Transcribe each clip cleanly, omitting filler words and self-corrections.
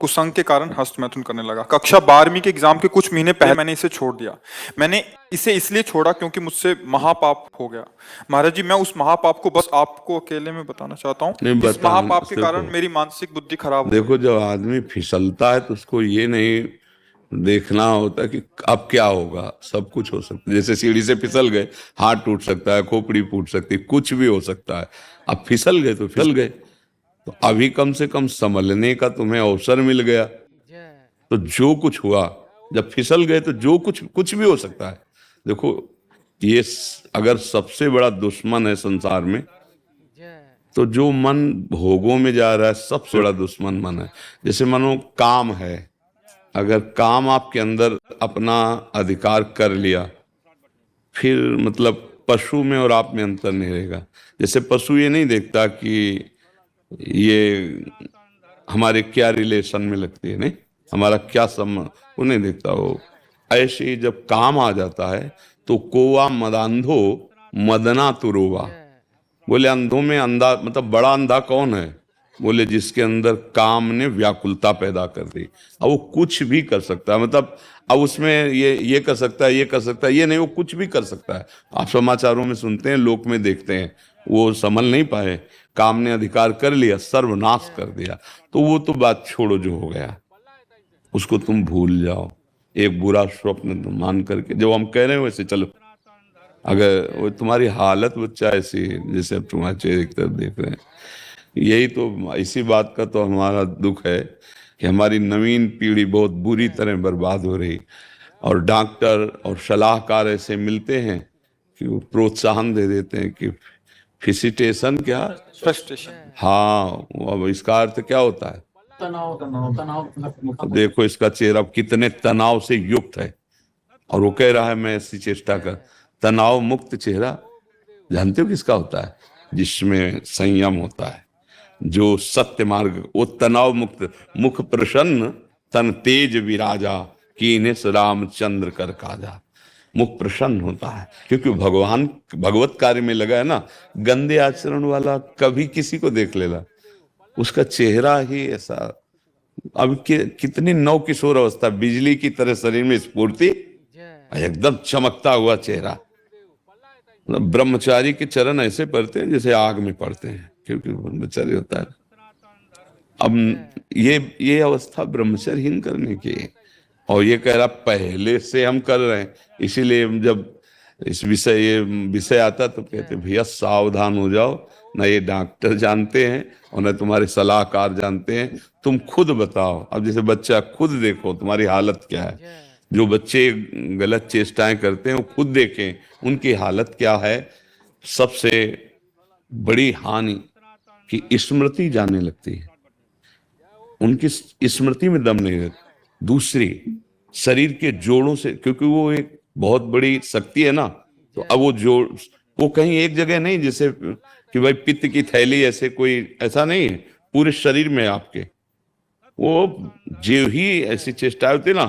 कुसंग के कारण हस्तमैथुन करने लगा। कक्षा 12वीं के एग्जाम के कुछ महीने पहले मैंने इसे छोड़ दिया। मैंने इसे इसलिए छोड़ा क्योंकि मुझसे महापाप हो गया। महाराज जी, मैं उस महापाप को बस आपको अकेले में बताना चाहता हूँ। नहीं इस बता, महापाप के कारण देखो मेरी मानसिक बुद्धि खराब हो देखो गई। जब आदमी फिसलता है तो उसको ये नहीं देखना होता कि अब क्या होगा। सब कुछ हो सकता है, जैसे सीढ़ी से फिसल गए, हाथ टूट सकता है, खोपड़ी फूट सकती है, कुछ भी हो सकता है। अब फिसल गए तो फिसल गए, तो अभी कम से कम संभलने का तुम्हें अवसर मिल गया। तो जो कुछ हुआ, जब फिसल गए तो जो कुछ कुछ भी हो सकता है। देखो ये अगर सबसे बड़ा दुश्मन है संसार में, तो जो मन भोगों में जा रहा है सबसे बड़ा दुश्मन मन है। जैसे मानो काम है, अगर काम आपके अंदर अपना अधिकार कर लिया, फिर मतलब पशु में और आप में अंतर नहीं रहेगा। जैसे पशु ये नहीं देखता कि ये हमारे क्या रिलेशन में लगती है, नहीं हमारा क्या संबंध, वो नहीं देखता। वो ऐसे ही जब काम आ जाता है तो कोवा मदांधो मदना तुरोवा। बोले अंधों में अंधा मतलब बड़ा अंधा कौन है? बोले जिसके अंदर काम ने व्याकुलता पैदा कर दी। अब वो कुछ भी कर सकता है, मतलब अब उसमें ये कर सकता है, ये कर सकता है, ये नहीं, वो कुछ भी कर सकता है। आप समाचारों में सुनते हैं, लोक में देखते हैं, वो संभल नहीं पाए, काम ने अधिकार कर लिया, सर्वनाश कर दिया। तो वो तो बात छोड़ो, जो हो गया उसको तुम भूल जाओ। एक बुरा स्वप्न तुम मान करके, जो हम कह रहे हैं वैसे चलो। अगर वो तुम्हारी हालत बच्चा ऐसी, जैसे अब तुम्हारे चेहरे की तरफ देख रहे हैं, यही तो, इसी बात का तो हमारा दुख है कि हमारी नवीन पीढ़ी बहुत बुरी तरह बर्बाद हो रही। और डॉक्टर और सलाहकार ऐसे मिलते हैं कि वो प्रोत्साहन दे देते हैं कि फिसिटेशन क्या, फ्रस्ट्रेशन। हाँ, अब इसका अर्थ क्या होता है? तनाव तनाव तनाव देखो इसका चेहरा कितने तनाव से युक्त है, और वो कह रहा है मैं ऐसी चेष्टा कर। तनाव मुक्त चेहरा जानते हो किसका होता है? जिसमें संयम होता है, जो सत्य मार्ग, वो तनाव मुक्त। मुख प्रसन्न तन तेज विराजा, कीने रामचंद्र कर काजा। मुख प्रसन्न होता है क्योंकि भगवान भगवत कार्य में लगा है ना। गंदे आचरण वाला कभी किसी को देख लेगा, उसका चेहरा ही ऐसा। अब कितनी नव किशोर अवस्था, बिजली की तरह शरीर में स्फूर्ति, एकदम चमकता हुआ चेहरा। मतलब ब्रह्मचारी के चरण ऐसे पड़ते हैं जैसे आग में पड़ते हैं, क्योंकि ब्रह्मचारी होता है। अब ये अवस्था ब्रह्मचर्यहीन करने की है। और ये कह रहा पहले से हम कर रहे हैं, इसीलिए जब इस विषय ये विषय आता तो कहते भैया सावधान हो जाओ, ना ये डॉक्टर जानते हैं और ना तुम्हारे सलाहकार जानते हैं, तुम खुद बताओ। अब जैसे बच्चा, खुद देखो तुम्हारी हालत क्या है। जो बच्चे गलत चेष्टाएं करते हैं वो खुद देखें उनकी हालत क्या है। सबसे बड़ी हानि कि स्मृति जाने लगती है, उनकी स्मृति में दम नहीं रहती। दूसरी, शरीर के जोड़ों से, क्योंकि वो एक बहुत बड़ी शक्ति है ना, तो अब वो जोड़, वो कहीं एक जगह नहीं, जैसे कि भाई पित्त की थैली, ऐसे कोई ऐसा नहीं है, पूरे शरीर में आपके। वो जो ही ऐसी चेष्टा होती ना,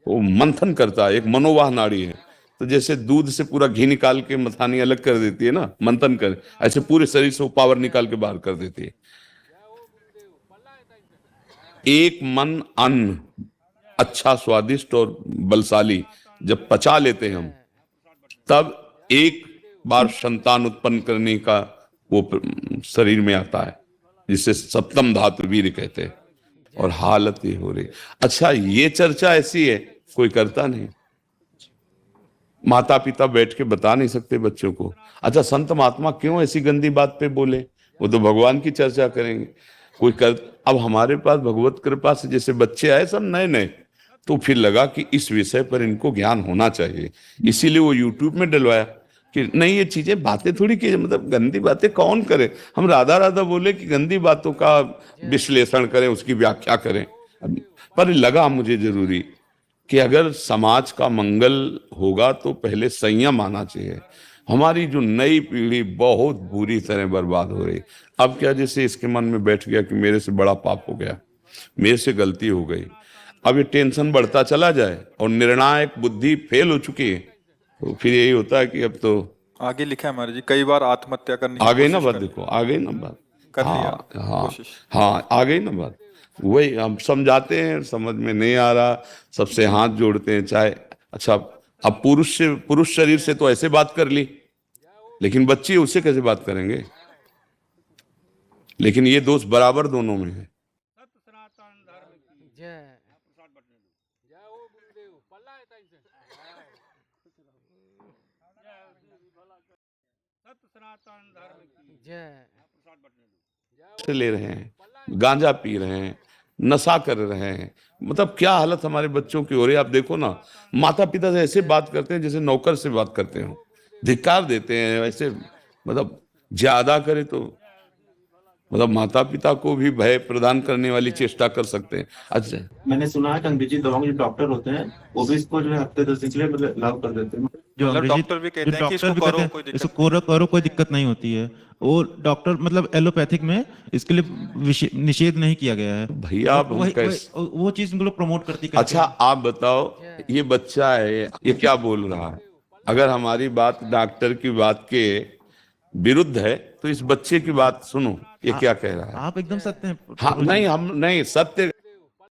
वो मंथन करता है, एक मनोवाह नाड़ी है। तो जैसे दूध से पूरा घी निकाल के मथानी अलग कर देती है ना, मंथन कर, ऐसे पूरे शरीर से वो पावर निकाल के बाहर कर देती है। एक मन अन्न अच्छा, स्वादिष्ट और बलशाली जब पचा लेते हैं हम, तब एक बार संतान उत्पन्न करने का वो शरीर में आता है, जिसे सप्तम धातु वीर्य कहते हैं। और हालत ही हो रही। अच्छा, ये चर्चा ऐसी है, कोई करता नहीं। माता पिता बैठ के बता नहीं सकते बच्चों को। अच्छा, संत महात्मा क्यों ऐसी गंदी बात पे बोले? वो तो भगवान की चर्चा करेंगे, कोई कर। अब हमारे पास भगवत कृपा से जैसे बच्चे आए सब नए नए, तो फिर लगा कि इस विषय पर इनको ज्ञान होना चाहिए, इसीलिए वो यूट्यूब में डलवाया कि नहीं ये चीजें बातें थोड़ी की, मतलब गंदी बातें कौन करे। हम राधा राधा बोले कि गंदी बातों का विश्लेषण करें, उसकी व्याख्या करें। पर लगा मुझे जरूरी कि अगर समाज का मंगल होगा तो पहले संयम आना चाहिए। हमारी जो नई पीढ़ी बहुत बुरी तरह बर्बाद हो रही। अब क्या, जैसे इसके मन में बैठ गया कि मेरे से बड़ा पाप हो गया, मेरे से गलती हो गई, अब ये टेंशन बढ़ता चला जाए और निर्णायक बुद्धि फेल हो चुकी है, तो फिर यही होता है कि अब तो आगे लिखा है महाराज जी, कई बार आत्महत्या करने आ की गई ना कोशिश बात। करी। देखो आ गई ना बात। कर लिया हाँ हाँ कोशिश। हाँ, आ गई ना बात। वही हम समझाते हैं, समझ में नहीं आ रहा, सबसे हाथ जोड़ते हैं। चाहे अच्छा, अब पुरुष शरीर से तो ऐसे बात कर ली, लेकिन बच्ची उससे कैसे बात करेंगे? लेकिन ये दोष बराबर दोनों में है। से ले रहे हैं, गांजा पी रहे हैं, नशा कर रहे हैं, मतलब क्या हालत हमारे बच्चों की हो रही है। आप देखो ना, माता पिता से ऐसे बात करते हैं जैसे नौकर से बात करते हो, धिक्कार देते हैं ऐसे, मतलब ज्यादा करे तो मतलब माता पिता को भी भय प्रदान करने वाली चेष्टा कर सकते हैं। अच्छा, मैंने सुना है कि अंग्रेजी दवाओं के जो डॉक्टर होते हैं वो भी इसको जो है हफ्ते 10 दिन के लिए मतलब लागू कर देते हैं। जो मतलब अंग्रेजी डॉक्टर भी कहते जो हैं कि डॉक्टर इसको भी करो, कहते कोई हैं दिक्कत इसको करो कोई दिक्कत नहीं होती है। वो डॉक्टर मतलब एलोपैथिक में इसके लिए निषेध नहीं किया गया है। भैया अब हम वो चीज उनको लोग प्रमोट करती अच्छा आप बताओ, ये बच्चा है, ये क्या बोल रहा है? अगर हमारी बात डॉक्टर की बात के विरुद्ध है तो इस बच्चे की बात सुनो, ये क्या कह रहा है। आप एकदम सत्य हैं। हाँ नहीं, हम नहीं, सत्य